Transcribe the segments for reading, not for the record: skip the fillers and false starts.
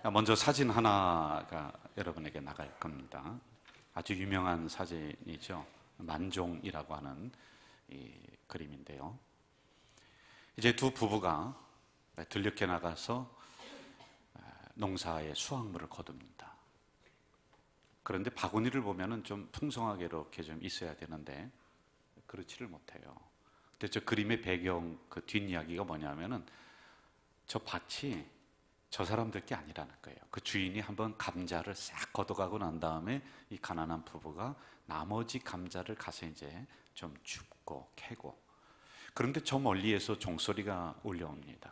먼저 사진 하나가 여러분에게 나갈 겁니다. 아주 유명한 사진이죠. 만종이라고 하는 이 그림인데요. 이제 두 부부가 들녘에 나가서 농사의 수확물을 거둡니다. 그런데 바구니를 보면은 좀 풍성하게 이렇게 좀 있어야 되는데 그렇지를 못해요. 근데 저 그림의 배경 그 뒷이야기가 뭐냐면은 저 밭이 저 사람들 게 아니라는 거예요. 그 주인이 한번 감자를 싹 걷어가고 난 다음에 이 가난한 부부가 나머지 감자를 가서 이제 좀 줍고 캐고, 그런데 저 멀리에서 종소리가 울려옵니다.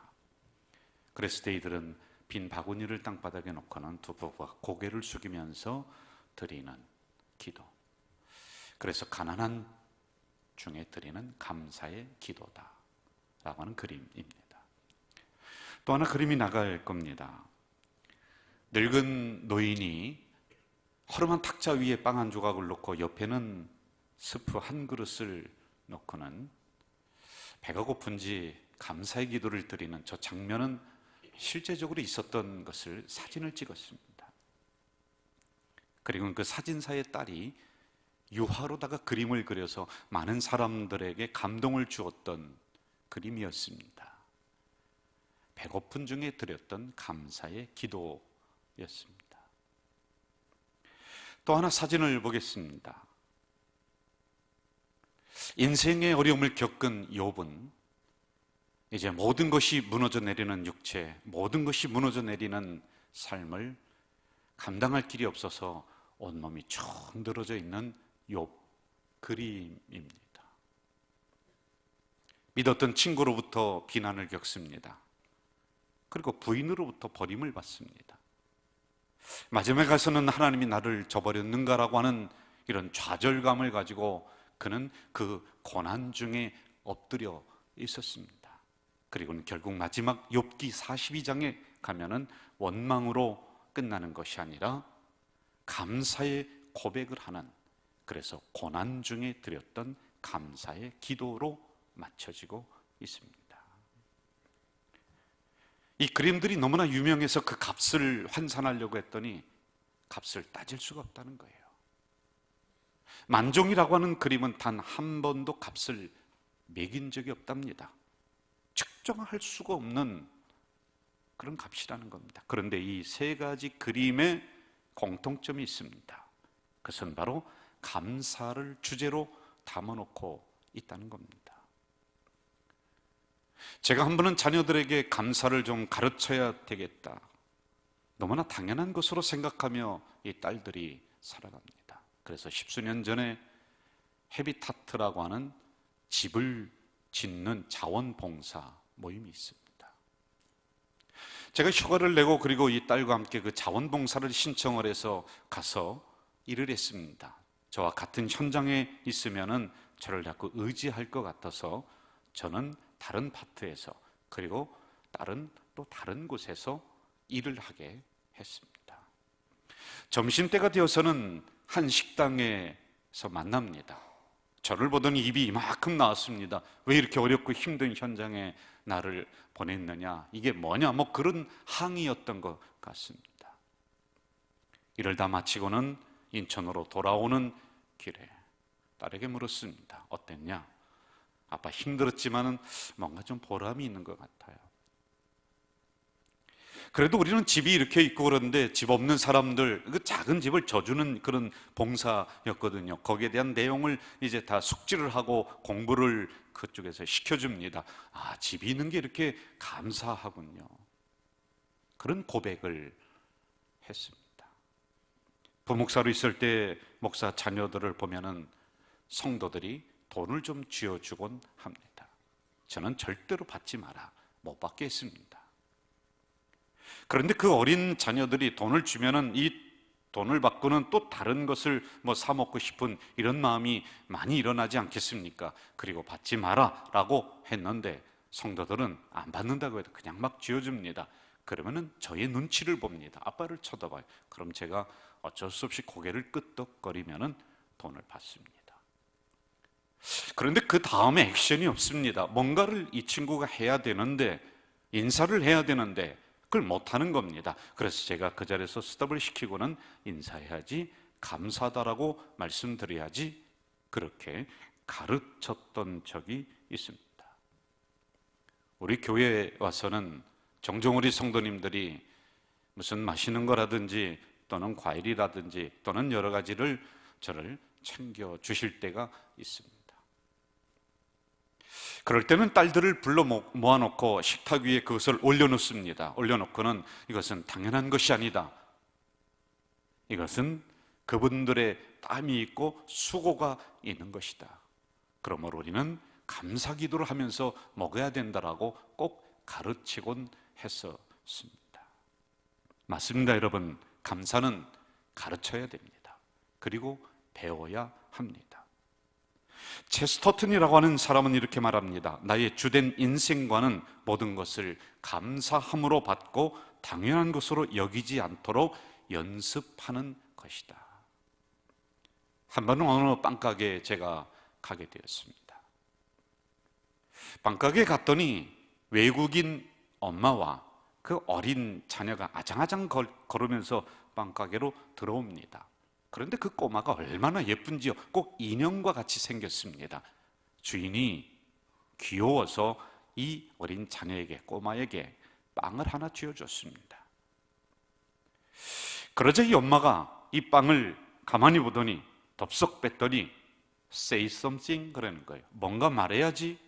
그랬을 때 이들은 빈 바구니를 땅바닥에 놓고는 두 부부가 고개를 숙이면서 드리는 기도, 그래서 가난한 중에 드리는 감사의 기도다 라고 하는 그림입니다. 또 하나 그림이 나갈 겁니다. 늙은 노인이 허름한 탁자 위에 빵 한 조각을 놓고 옆에는 스프 한 그릇을 놓고는 배가 고픈지 감사의 기도를 드리는 저 장면은 실제적으로 있었던 것을 사진을 찍었습니다. 그리고 그 사진사의 딸이 유화로다가 그림을 그려서 많은 사람들에게 감동을 주었던 그림이었습니다. 배고픈 중에 드렸던 감사의 기도였습니다. 또 하나 사진을 보겠습니다. 인생의 어려움을 겪은 욥은 이제 모든 것이 무너져 내리는 육체, 모든 것이 무너져 내리는 삶을 감당할 길이 없어서 온몸이 축 늘어져 있는 욥 그림입니다. 믿었던 친구로부터 비난을 겪습니다. 그리고 부인으로부터 버림을 받습니다. 마지막에 가서는 하나님이 나를 저버렸는가라고 하는 이런 좌절감을 가지고 그는 그 고난 중에 엎드려 있었습니다. 그리고는 결국 마지막 욥기 42장에 가면은 원망으로 끝나는 것이 아니라 감사의 고백을 하는, 그래서 고난 중에 드렸던 감사의 기도로 맞춰지고 있습니다. 이 그림들이 너무나 유명해서 그 값을 환산하려고 했더니 값을 따질 수가 없다는 거예요. 만종이라고 하는 그림은 단 한 번도 값을 매긴 적이 없답니다. 측정할 수가 없는 그런 값이라는 겁니다. 그런데 이 세 가지 그림에 공통점이 있습니다. 그것은 바로 감사를 주제로 담아놓고 있다는 겁니다. 제가 한 번은 자녀들에게 감사를 좀 가르쳐야 되겠다, 너무나 당연한 것으로 생각하며 이 딸들이 살아갑니다. 그래서 십수년 전에 헤비타트라고 하는 집을 짓는 자원봉사 모임이 있습니다. 제가 휴가를 내고 그리고 이 딸과 함께 그 자원봉사를 신청을 해서 가서 일을 했습니다. 저와 같은 현장에 있으면은 저를 자꾸 의지할 것 같아서 저는 다른 파트에서, 그리고 딸은 또 다른 곳에서 일을 하게 했습니다. 점심때가 되어서는 한 식당에서 만납니다. 저를 보더니 입이 이만큼 나왔습니다. 왜 이렇게 어렵고 힘든 현장에 나를 보냈느냐, 이게 뭐냐, 뭐 그런 항의였던 것 같습니다. 일을 다 마치고는 인천으로 돌아오는 길에 딸에게 물었습니다. 어땠냐? 아빠 힘들었지만은 뭔가 좀 보람이 있는 것 같아요. 그래도 우리는 집이 이렇게 있고 그런데 집 없는 사람들, 그 작은 집을 져주는 그런 봉사였거든요. 거기에 대한 내용을 이제 다 숙지를 하고 공부를 그쪽에서 시켜줍니다. 아, 집이 있는 게 이렇게 감사하군요. 그런 고백을 했습니다. 부목사로 있을 때 목사 자녀들을 보면은 성도들이 돈을 좀 쥐어주곤 합니다. 저는 절대로 받지 마라, 못 받게 했습니다. 그런데 그 어린 자녀들이 돈을 주면은 이 돈을 받고는 또 다른 것을 뭐 사 먹고 싶은 이런 마음이 많이 일어나지 않겠습니까? 그리고 받지 마라 라고 했는데 성도들은 안 받는다고 해도 그냥 막 쥐어줍니다. 그러면은 저의 눈치를 봅니다. 아빠를 쳐다봐요. 그럼 제가 어쩔 수 없이 고개를 끄덕거리면은 돈을 받습니다. 그런데 그 다음에 액션이 없습니다. 뭔가를 이 친구가 해야 되는데, 인사를 해야 되는데 그걸 못하는 겁니다. 그래서 제가 그 자리에서 스톱을 시키고는 인사해야지, 감사하다라고 말씀드려야지, 그렇게 가르쳤던 적이 있습니다. 우리 교회에 와서는 종종 우리 성도님들이 무슨 맛있는 거라든지 또는 과일이라든지 또는 여러 가지를 저를 챙겨 주실 때가 있습니다. 그럴 때는 딸들을 불러 모아놓고 식탁 위에 그것을 올려놓습니다. 올려놓고는 이것은 당연한 것이 아니다, 이것은 그분들의 땀이 있고 수고가 있는 것이다, 그러므로 우리는 감사 기도를 하면서 먹어야 된다라고 꼭 가르치곤 했었습니다. 맞습니다, 여러분. 감사는 가르쳐야 됩니다. 그리고 배워야 합니다. 체스터튼이라고 하는 사람은 이렇게 말합니다. 나의 주된 인생관은 모든 것을 감사함으로 받고 당연한 것으로 여기지 않도록 연습하는 것이다. 한 번은 어느 빵가게에 제가 가게 되었습니다. 빵가게에 갔더니 외국인 엄마와 그 어린 자녀가 아장아장 걸으면서 빵가게로 들어옵니다. 그런데 그 꼬마가 얼마나 예쁜지요. 꼭 인형과 같이 생겼습니다. 주인이 귀여워서 이 어린 자녀에게, 꼬마에게 빵을 하나 쥐어줬습니다. 그러자 이 엄마가 이 빵을 가만히 보더니 덥석 뺐더니 say something 그러는 거예요. 뭔가 말해야지.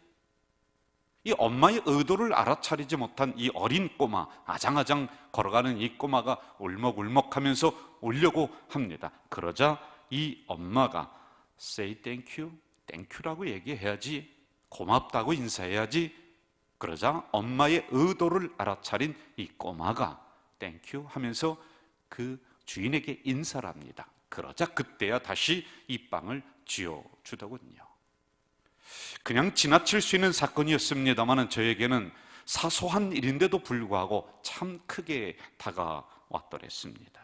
이 엄마의 의도를 알아차리지 못한 이 어린 꼬마, 아장아장 걸어가는 이 꼬마가 울먹울먹하면서 울려고 합니다. 그러자 이 엄마가 say thank you, thank you라고 얘기해야지, 고맙다고 인사해야지. 그러자 엄마의 의도를 알아차린 이 꼬마가 thank you 하면서 그 주인에게 인사를 합니다. 그러자 그때야 다시 이 빵을 쥐어주더군요. 그냥 지나칠 수 있는 사건이었습니다만 저에게는 사소한 일인데도 불구하고 참 크게 다가왔더랬습니다.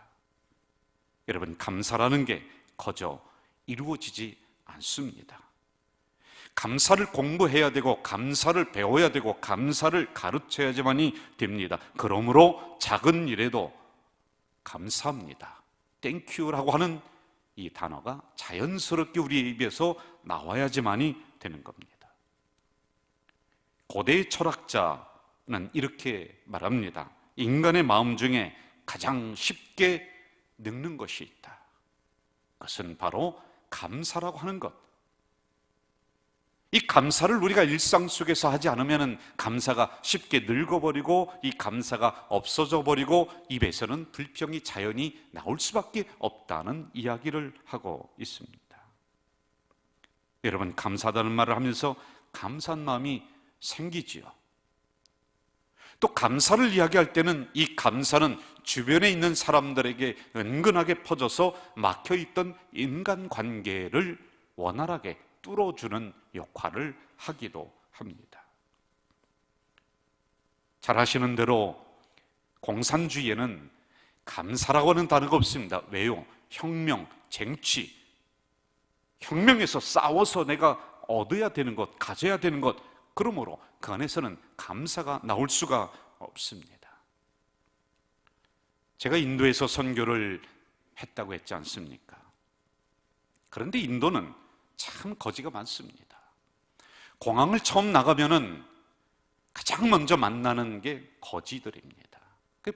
여러분, 감사라는 게 거저 이루어지지 않습니다. 감사를 공부해야 되고 감사를 배워야 되고 감사를 가르쳐야지만이 됩니다. 그러므로 작은 일에도 감사합니다, 땡큐라고 하는 이 단어가 자연스럽게 우리 입에서 나와야지만이 되는 겁니다. 고대의 철학자는 이렇게 말합니다. 인간의 마음 중에 가장 쉽게 늙는 것이 있다. 그것은 바로 감사라고 하는 것. 이 감사를 우리가 일상 속에서 하지 않으면 감사가 쉽게 늙어버리고 이 감사가 없어져 버리고 입에서는 불평이 자연히 나올 수밖에 없다는 이야기를 하고 있습니다. 여러분, 감사하다는 말을 하면서 감사한 마음이 생기지요. 또 감사를 이야기할 때는 이 감사는 주변에 있는 사람들에게 은근하게 퍼져서 막혀있던 인간관계를 원활하게 뚫어주는 역할을 하기도 합니다. 잘 아시는 대로 공산주의에는 감사라고 하는 단어가 없습니다. 왜요? 혁명, 쟁취, 혁명에서 싸워서 내가 얻어야 되는 것, 가져야 되는 것, 그러므로 그 안에서는 감사가 나올 수가 없습니다. 제가 인도에서 선교를 했다고 했지 않습니까? 그런데 인도는 참 거지가 많습니다. 공항을 처음 나가면은 가장 먼저 만나는 게 거지들입니다.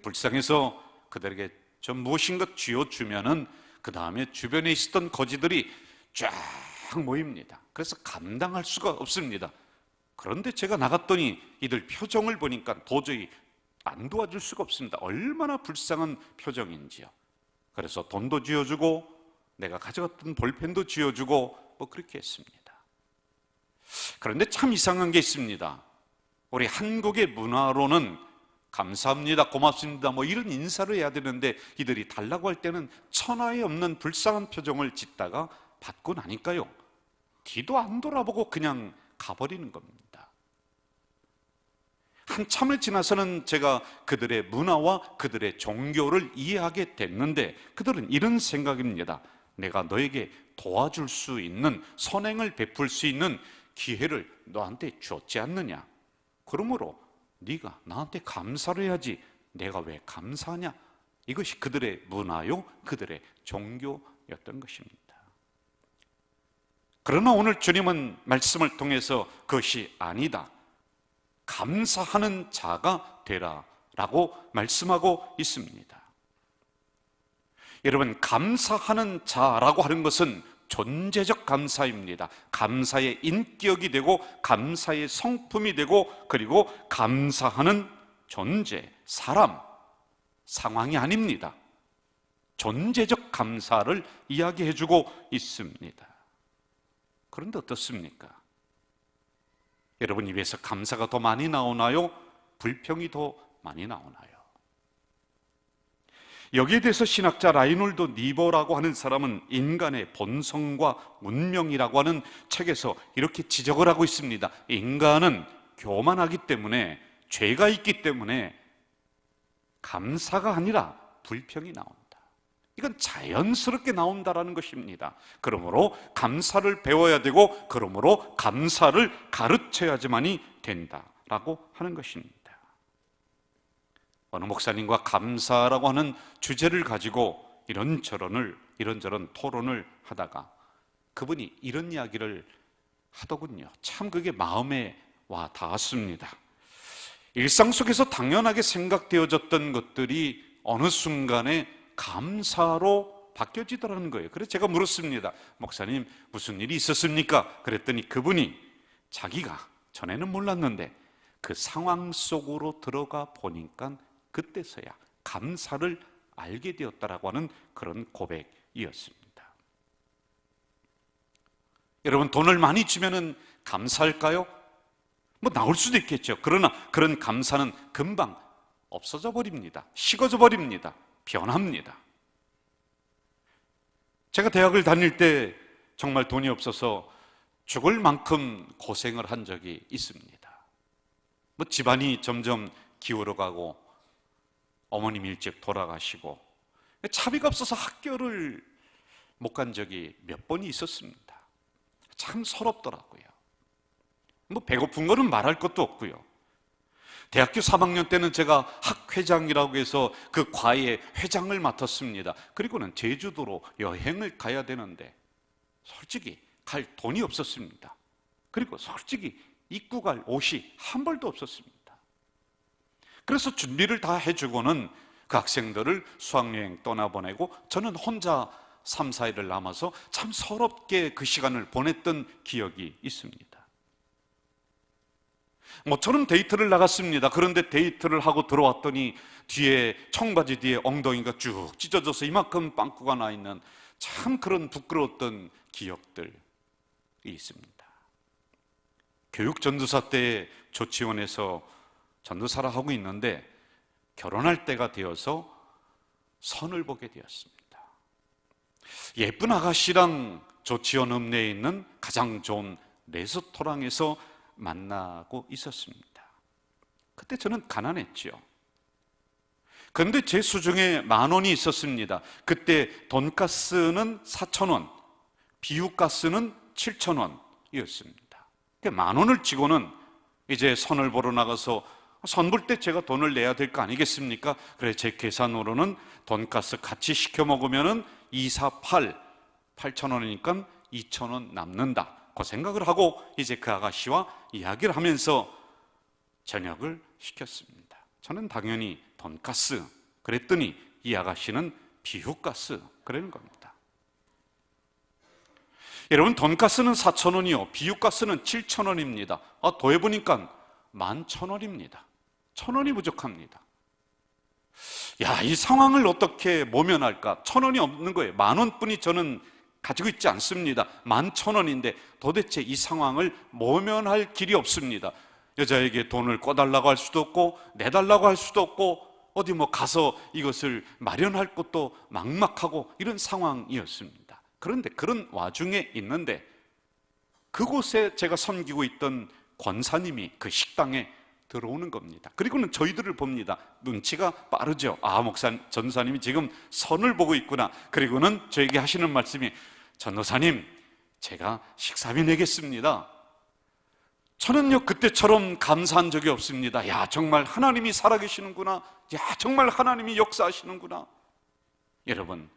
불쌍해서 그들에게 좀 무엇인가 쥐어주면은 그 다음에 주변에 있었던 거지들이 쫙 모입니다. 그래서 감당할 수가 없습니다. 그런데 제가 나갔더니 이들 표정을 보니까 도저히 안 도와줄 수가 없습니다. 얼마나 불쌍한 표정인지요. 그래서 돈도 쥐어주고 내가 가져갔던 볼펜도 쥐어주고 뭐 그렇게 했습니다. 그런데 참 이상한 게 있습니다. 우리 한국의 문화로는 감사합니다, 고맙습니다 뭐 이런 인사를 해야 되는데 이들이 달라고 할 때는 천하에 없는 불쌍한 표정을 짓다가 받고 나니까요, 뒤도 안 돌아보고 그냥 가버리는 겁니다. 한참을 지나서는 제가 그들의 문화와 그들의 종교를 이해하게 됐는데 그들은 이런 생각입니다. 내가 너에게 도와줄 수 있는, 선행을 베풀 수 있는 기회를 너한테 줬지 않느냐, 그러므로 네가 나한테 감사를 해야지, 내가 왜 감사하냐? 이것이 그들의 문화요, 그들의 종교였던 것입니다. 그러나 오늘 주님은 말씀을 통해서 그것이 아니다, 감사하는 자가 되라 라고 말씀하고 있습니다. 여러분, 감사하는 자라고 하는 것은 존재적 감사입니다. 감사의 인격이 되고 감사의 성품이 되고, 그리고 감사하는 존재, 사람, 상황이 아닙니다. 존재적 감사를 이야기해주고 있습니다. 그런데 어떻습니까? 여러분 입에서 감사가 더 많이 나오나요? 불평이 더 많이 나오나요? 여기에 대해서 신학자 라이놀드 니버라고 하는 사람은 인간의 본성과 운명이라고 하는 책에서 이렇게 지적을 하고 있습니다. 인간은 교만하기 때문에, 죄가 있기 때문에 감사가 아니라 불평이 나온다. 이건 자연스럽게 나온다라는 것입니다. 그러므로 감사를 배워야 되고, 그러므로 감사를 가르쳐야지만이 된다라고 하는 것입니다. 어느 목사님과 감사라고 하는 주제를 가지고 이런저런 토론을 하다가 그분이 이런 이야기를 하더군요. 참 그게 마음에 와 닿았습니다. 일상 속에서 당연하게 생각되어졌던 것들이 어느 순간에 감사로 바뀌어지더라는 거예요. 그래서 제가 물었습니다. 목사님, 무슨 일이 있었습니까? 그랬더니 그분이 자기가 전에는 몰랐는데 그 상황 속으로 들어가 보니까 그때서야 감사를 알게 되었다라고 하는 그런 고백이었습니다. 여러분, 돈을 많이 주면은 감사할까요? 뭐 나올 수도 있겠죠. 그러나 그런 감사는 금방 없어져 버립니다. 식어져 버립니다. 변합니다. 제가 대학을 다닐 때 정말 돈이 없어서 죽을 만큼 고생을 한 적이 있습니다. 뭐 집안이 점점 기울어가고 어머님 일찍 돌아가시고 차비가 없어서 학교를 못 간 적이 몇 번이 있었습니다. 참 서럽더라고요. 뭐 배고픈 거는 말할 것도 없고요. 대학교 3학년 때는 제가 학회장이라고 해서 그 과의 회장을 맡았습니다. 그리고는 제주도로 여행을 가야 되는데 솔직히 갈 돈이 없었습니다. 그리고 솔직히 입고 갈 옷이 한 벌도 없었습니다. 그래서 준비를 다 해주고는 그 학생들을 수학여행 떠나보내고 저는 혼자 3, 4일을 남아서 참 서럽게 그 시간을 보냈던 기억이 있습니다. 모처럼 데이트를 나갔습니다. 그런데 데이트를 하고 들어왔더니 뒤에, 청바지 뒤에 엉덩이가 쭉 찢어져서 이만큼 빵꾸가 나 있는 참 그런 부끄러웠던 기억들이 있습니다. 교육 전도사 때 조치원에서 전도사를 하고 있는데 결혼할 때가 되어서 선을 보게 되었습니다. 예쁜 아가씨랑 조치원 읍내에 있는 가장 좋은 레스토랑에서 만나고 있었습니다. 그때 저는 가난했죠. 그런데 제 수중에 10,000원이 있었습니다. 그때 돈가스는 4,000원, 비유가스는 7,000원이었습니다. 10,000원을 쥐고는 이제 선을 보러 나가서 선 볼 때 제가 돈을 내야 될 거 아니겠습니까? 그래서 제 계산으로는 돈가스 같이 시켜 먹으면은 2, 4, 8,000원이니까 2,000원 남는다. 그 생각을 하고 이제 그 아가씨와 이야기를 하면서 저녁을 시켰습니다. 저는 당연히 돈가스 그랬더니 이 아가씨는 비유가스 그러는 겁니다. 여러분, 돈가스는 4,000원이요 비유가스는 7,000원입니다. 더해보니까 11,000원입니다. 1,000원이 부족합니다. 야, 이 상황을 어떻게 모면할까? 1,000원이 없는 거예요. 10,000원뿐이 저는 가지고 있지 않습니다. 11,000원인데 도대체 이 상황을 모면할 길이 없습니다. 여자에게 돈을 꿔달라고 할 수도 없고 내달라고 할 수도 없고 어디 뭐 가서 이것을 마련할 것도 막막하고 이런 상황이었습니다. 그런데 그런 와중에 있는데 그곳에 제가 섬기고 있던 권사님이 그 식당에 들어오는 겁니다. 그리고는 저희들을 봅니다. 눈치가 빠르죠. 전도사님이 지금 선을 보고 있구나. 그리고는 저에게 하시는 말씀이, 전도사님, 제가 식사비 내겠습니다. 저는요 그때처럼 감사한 적이 없습니다. 야, 정말 하나님이 살아계시는구나. 야, 정말 하나님이 역사하시는구나. 여러분,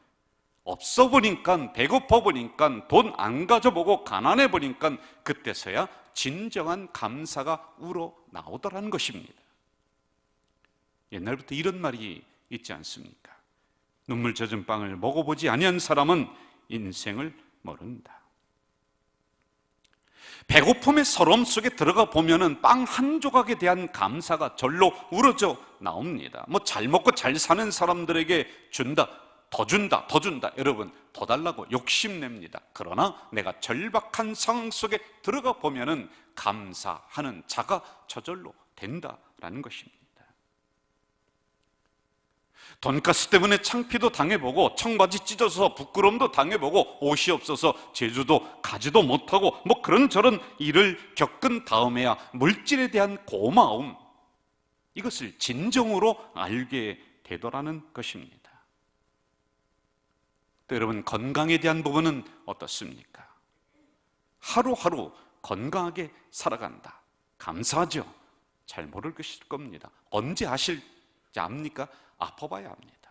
없어 보니까, 배고파 보니까, 돈 안 가져보고 가난해 보니까 그때서야 진정한 감사가 우러나오더라는 것입니다. 옛날부터 이런 말이 있지 않습니까? 눈물 젖은 빵을 먹어보지 아니한 사람은 인생을 모른다. 배고픔의 서러움 속에 들어가 보면은 빵 한 조각에 대한 감사가 절로 우러져 나옵니다. 뭐 잘 먹고 잘 사는 사람들에게 준다, 더 준다, 더 준다. 여러분, 더 달라고 욕심냅니다. 그러나 내가 절박한 상황 속에 들어가 보면은 감사하는 자가 저절로 된다라는 것입니다. 돈가스 때문에 창피도 당해보고, 청바지 찢어서 부끄러움도 당해보고, 옷이 없어서 제주도 가지도 못하고 뭐 그런저런 일을 겪은 다음에야 물질에 대한 고마움, 이것을 진정으로 알게 되더라는 것입니다. 또 여러분, 건강에 대한 부분은 어떻습니까? 하루하루 건강하게 살아간다, 감사하죠? 잘 모를 것일 겁니다. 언제 아실지 압니까? 아파봐야 합니다.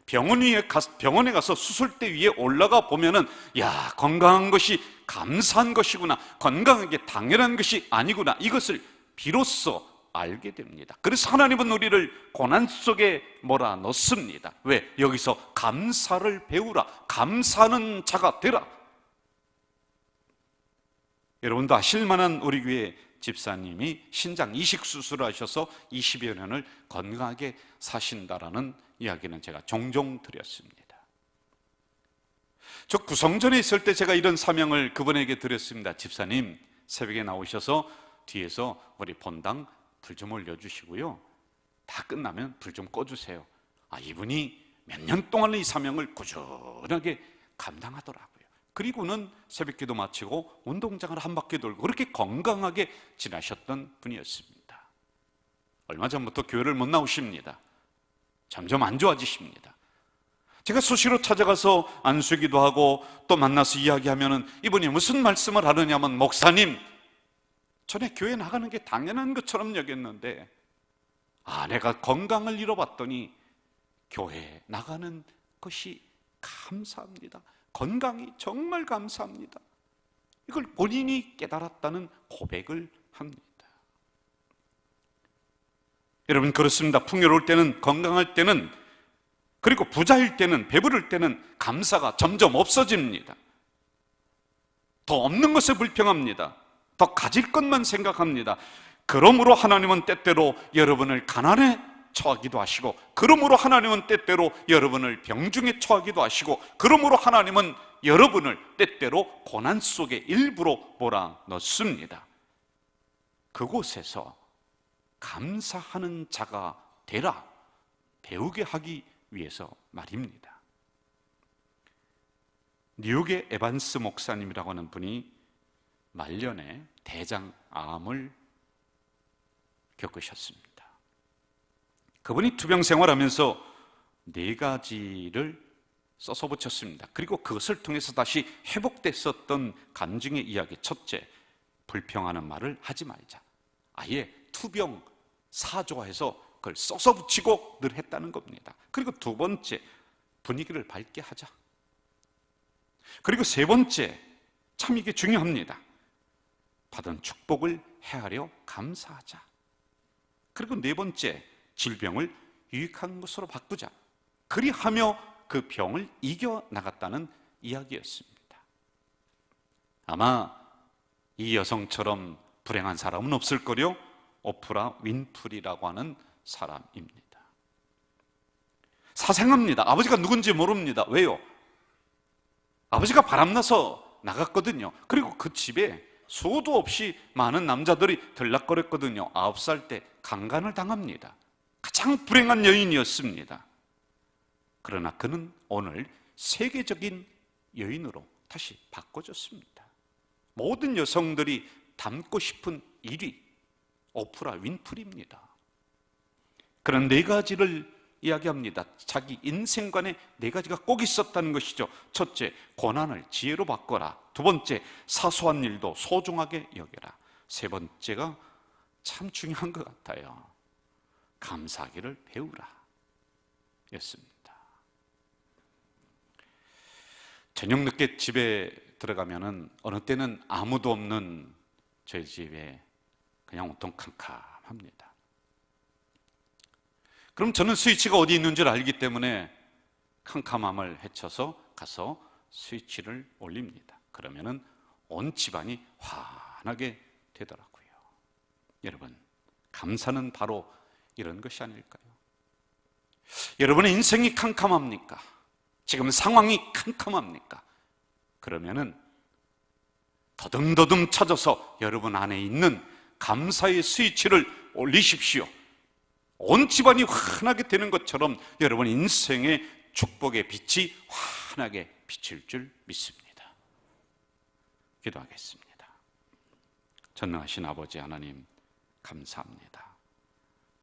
병원에 가서 수술대 위에 올라가 보면은, 야, 건강한 것이 감사한 것이구나, 건강하게 당연한 것이 아니구나, 이것을 비로소 알게 됩니다. 그래서 하나님은 우리를 고난 속에 몰아넣습니다. 왜? 여기서 감사를 배우라, 감사하는 자가 되라. 여러분도 아실 만한 우리 교회 집사님이 신장 이식 수술을 하셔서 20여 년을 건강하게 사신다라는 이야기는 제가 종종 드렸습니다. 저 구성전에 있을 때 제가 이런 사명을 그분에게 드렸습니다. 집사님, 새벽에 나오셔서 뒤에서 우리 본당 불 좀 올려주시고요, 다 끝나면 불 좀 꺼주세요. 이분이 몇 년 동안 이 사명을 꾸준하게 감당하더라고요. 그리고는 새벽기도 마치고 운동장을 한 바퀴 돌고 그렇게 건강하게 지나셨던 분이었습니다. 얼마 전부터 교회를 못 나오십니다. 점점 안 좋아지십니다. 제가 수시로 찾아가서 안수기도 하고 또 만나서 이야기하면은 이분이 무슨 말씀을 하느냐면, 목사님, 전에 교회 나가는 게 당연한 것처럼 여겼는데 내가 건강을 잃어봤더니 교회에 나가는 것이 감사합니다. 건강이 정말 감사합니다. 이걸 본인이 깨달았다는 고백을 합니다. 여러분, 그렇습니다. 풍요로울 때는, 건강할 때는, 그리고 부자일 때는, 배부를 때는 감사가 점점 없어집니다. 더 없는 것에 불평합니다. 더 가질 것만 생각합니다. 그러므로 하나님은 때때로 여러분을 가난에 처하기도 하시고, 그러므로 하나님은 때때로 여러분을 병중에 처하기도 하시고, 그러므로 하나님은 여러분을 때때로 고난 속에 일부러 몰아넣습니다. 그곳에서 감사하는 자가 되라, 배우게 하기 위해서 말입니다. 뉴욕의 에반스 목사님이라고 하는 분이 말년에 대장암을 겪으셨습니다. 그분이 투병 생활하면서 4가지를 써서 붙였습니다. 그리고 그것을 통해서 다시 회복됐었던 간증의 이야기. 첫째, 불평하는 말을 하지 말자. 아예 투병 사조해서 그걸 써서 붙이고 늘 했다는 겁니다. 그리고 2번째, 분위기를 밝게 하자. 그리고 3번째, 참 이게 중요합니다. 받은 축복을 헤아려 감사하자. 그리고 4번째, 질병을 유익한 것으로 바꾸자. 그리하며 그 병을 이겨나갔다는 이야기였습니다. 아마 이 여성처럼 불행한 사람은 없을 거요. 오프라 윈프리라고 하는 사람입니다. 사생합니다. 아버지가 누군지 모릅니다. 왜요? 아버지가 바람나서 나갔거든요. 그리고 그 집에 수도 없이 많은 남자들이 들락거렸거든요. 9살 때 강간을 당합니다. 가장 불행한 여인이었습니다. 그러나 그는 오늘 세계적인 여인으로 다시 바꿔졌습니다. 모든 여성들이 닮고 싶은 1위, 오프라 윈프리입니다. 그런 4가지를 이야기합니다. 자기 인생관에 4가지가 꼭 있었다는 것이죠. 첫째, 고난을 지혜로 바꿔라. 2번째, 사소한 일도 소중하게 여겨라. 세 번째가 참 중요한 것 같아요. 감사하기를 배우라 였습니다. 저녁 늦게 집에 들어가면은 어느 때는 아무도 없는 저희 집에 그냥 온통 캄캄합니다. 그럼 저는 스위치가 어디 있는 줄 알기 때문에 캄캄함을 헤쳐서 가서 스위치를 올립니다. 그러면은 온 집안이 환하게 되더라고요. 여러분, 감사는 바로 이런 것이 아닐까요? 여러분의 인생이 캄캄합니까? 지금 상황이 캄캄합니까? 그러면은 더듬더듬 찾아서 여러분 안에 있는 감사의 스위치를 올리십시오. 온 집안이 환하게 되는 것처럼 여러분 인생의 축복의 빛이 환하게 비칠 줄 믿습니다. 기도하겠습니다. 전능하신 아버지 하나님, 감사합니다.